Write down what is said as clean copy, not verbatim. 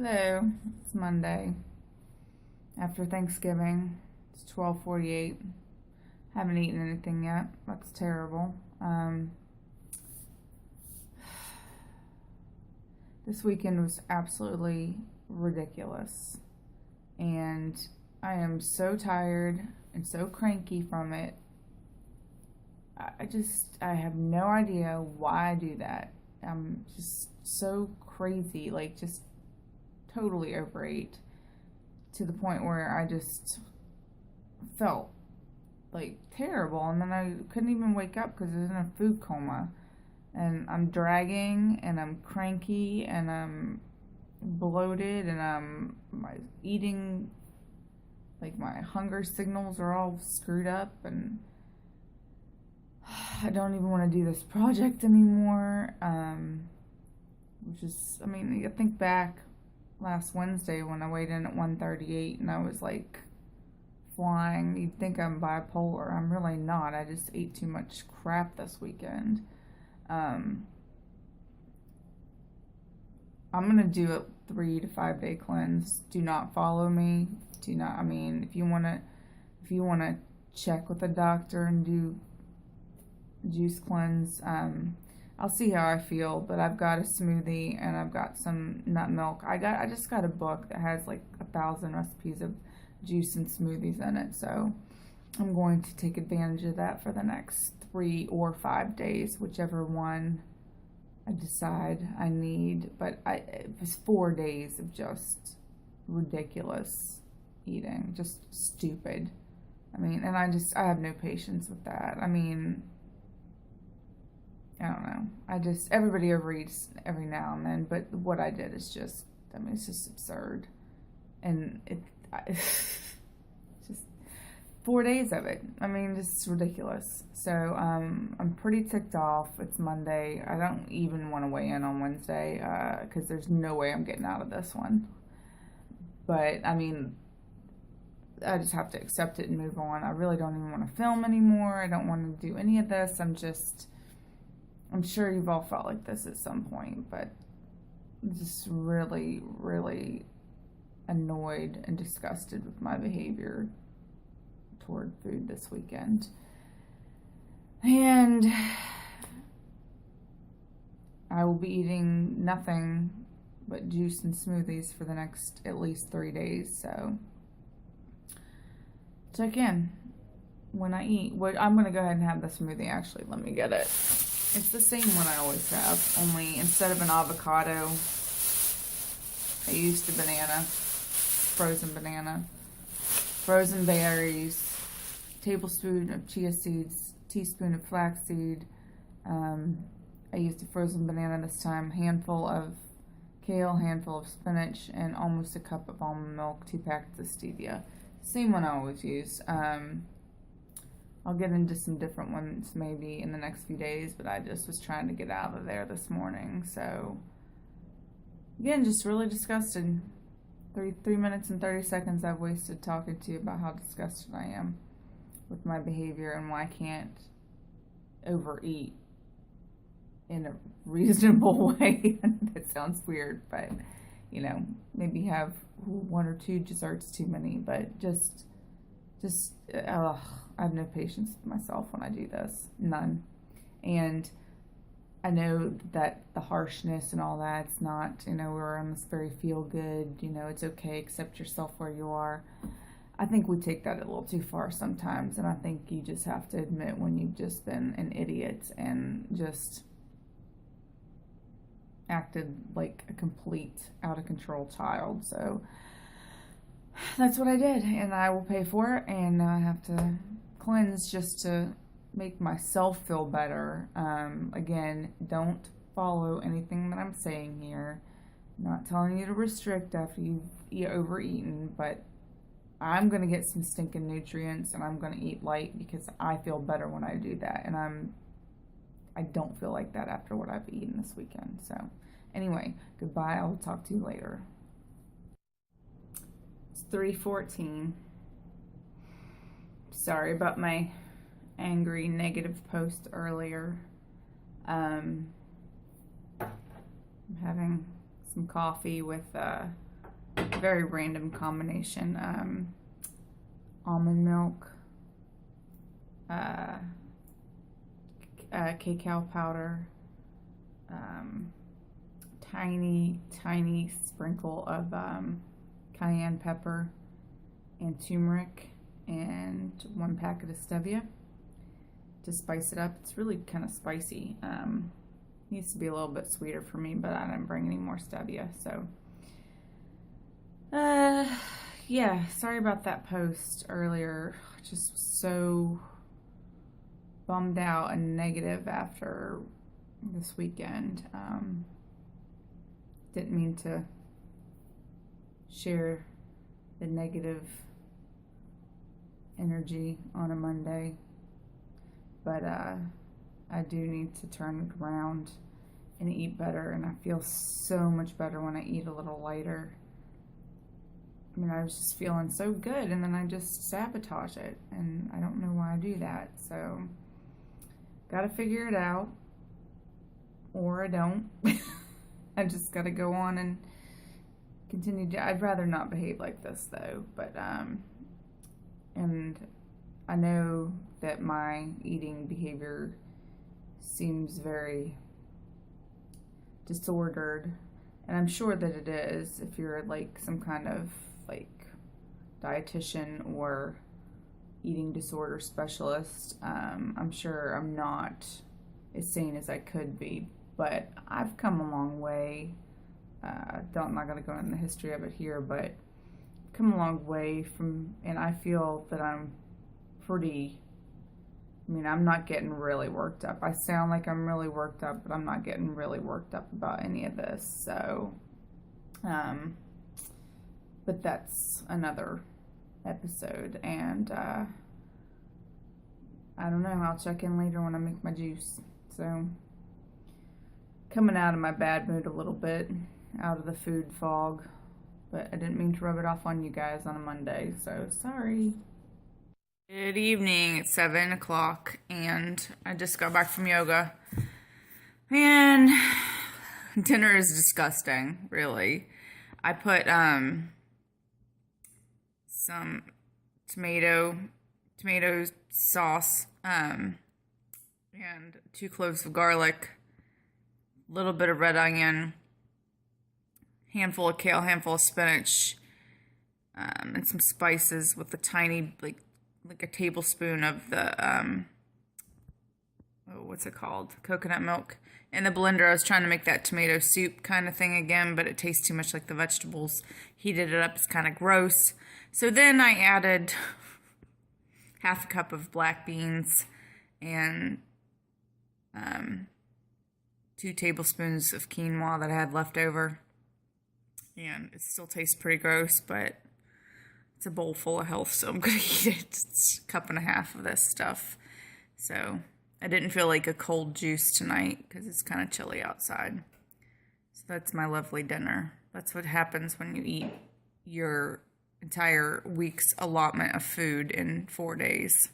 Hello, it's Monday after Thanksgiving. It's 12:48. Haven't eaten anything yet. That's terrible. This weekend was absolutely ridiculous, and I am so tired and so cranky from it. I have no idea why I do that. I'm just so crazy, like just totally overate to the point where I just felt like terrible, and then I couldn't even wake up because I was in a food coma, and I'm dragging, and I'm cranky, and I'm bloated, and I'm my eating, like my hunger signals are all screwed up, and I don't even want to do this project anymore. Which is, I mean, I think back last Wednesday when I weighed in at 138 and I was like flying. You'd think I'm bipolar. I'm really not. I just ate too much crap this weekend. I'm gonna do a 3 to 5 day cleanse. Do not follow me. Do not. I mean, if you wanna check with a doctor and do juice cleanse, I'll see how I feel. But I've got a smoothie and I've got some nut milk. I just got a book that has like 1,000 recipes of juice and smoothies in it. So I'm going to take advantage of that for the next 3 or 5 days, whichever one I decide I need. But it was 4 days of just ridiculous eating, just stupid. I mean, and I have no patience with that. I mean, I don't know. Everybody overeats every now and then, but what I did is just, I mean, it's just absurd. And just 4 days of it. I mean, just ridiculous. So, I'm pretty ticked off. It's Monday. I don't even want to weigh in on Wednesday, because there's no way I'm getting out of this one. But, I mean, I just have to accept it and move on. I really don't even want to film anymore. I don't want to do any of this. I'm sure you've all felt like this at some point, but I'm just really, really annoyed and disgusted with my behavior toward food this weekend. And I will be eating nothing but juice and smoothies for the next at least 3 days, so check in when I eat. I'm going to go ahead and have the smoothie, actually. Let me get it. It's the same one I always have, only instead of an avocado, I used a banana, frozen berries, tablespoon of chia seeds, teaspoon of flaxseed. I used a frozen banana this time, handful of kale, handful of spinach, and almost a cup of almond milk, 2 packets of stevia. Same one I always use. I'll get into some different ones maybe in the next few days, but I just was trying to get out of there this morning. So, again, just really disgusted. 3 minutes and 30 seconds I've wasted talking to you about how disgusted I am with my behavior and why I can't overeat in a reasonable way. That sounds weird, but, maybe have 1 or 2 desserts too many, but just I have no patience with myself when I do this. None. And I know that the harshness and all that, it's not, we're on this very feel good, it's okay, accept yourself where you are. I think we take that a little too far sometimes, and I think you just have to admit when you've just been an idiot and just acted like a complete out of control child. So that's what I did, and I will pay for it, and I have to cleanse just to make myself feel better. Again, don't follow anything that I'm saying here. I'm not telling you to restrict after you've overeaten, but I'm going to get some stinking nutrients, and I'm going to eat light because I feel better when I do that, and I don't feel like that after what I've eaten this weekend. So anyway, goodbye. I will talk to you later. 3:14. Sorry about my angry negative post earlier. I'm having some coffee with very random combination. Almond milk, cacao powder, tiny sprinkle of cayenne pepper and turmeric, and 1 packet of stevia to spice it up. It's really kind of spicy. Needs to be a little bit sweeter for me, but I didn't bring any more stevia, so yeah, sorry about that post earlier. Just so bummed out and negative after this weekend. Didn't mean to share the negative energy on a Monday, but I do need to turn it around and eat better, and I feel so much better when I eat a little lighter. I mean, I was just feeling so good, and then I just sabotage it, and I don't know why I do that. So, gotta figure it out, or I don't. I just gotta go on and continue to. I'd rather not behave like this, though, but and I know that my eating behavior seems very disordered, and I'm sure that it is if you're like some kind of like dietitian or eating disorder specialist. I'm sure I'm not as sane as I could be, but I've come a long way. I'm not going to go into the history of it here, but come a long way from, and I feel that I'm I'm not getting really worked up. I sound like I'm really worked up, but I'm not getting really worked up about any of this. So, but that's another episode, and I don't know. I'll check in later when I make my juice. So, coming out of my bad mood a little bit, out of the food fog, but I didn't mean to rub it off on you guys on a Monday, so sorry. Good evening. It's 7 o'clock, and I just got back from yoga, and dinner is disgusting, really. I put some tomato sauce, and 2 cloves of garlic, a little bit of red onion, handful of kale, handful of spinach, and some spices with a tiny, like a tablespoon of the, what's it called? Coconut milk. In the blender, I was trying to make that tomato soup kind of thing again, but it tastes too much like the vegetables. Heated it up, it's kind of gross. So then I added half a cup of black beans and 2 tablespoons of quinoa that I had left over. And it still tastes pretty gross, but it's a bowl full of health, so I'm going to eat it. It's a cup and a half of this stuff. So I didn't feel like a cold juice tonight because it's kind of chilly outside. So that's my lovely dinner. That's what happens when you eat your entire week's allotment of food in 4 days.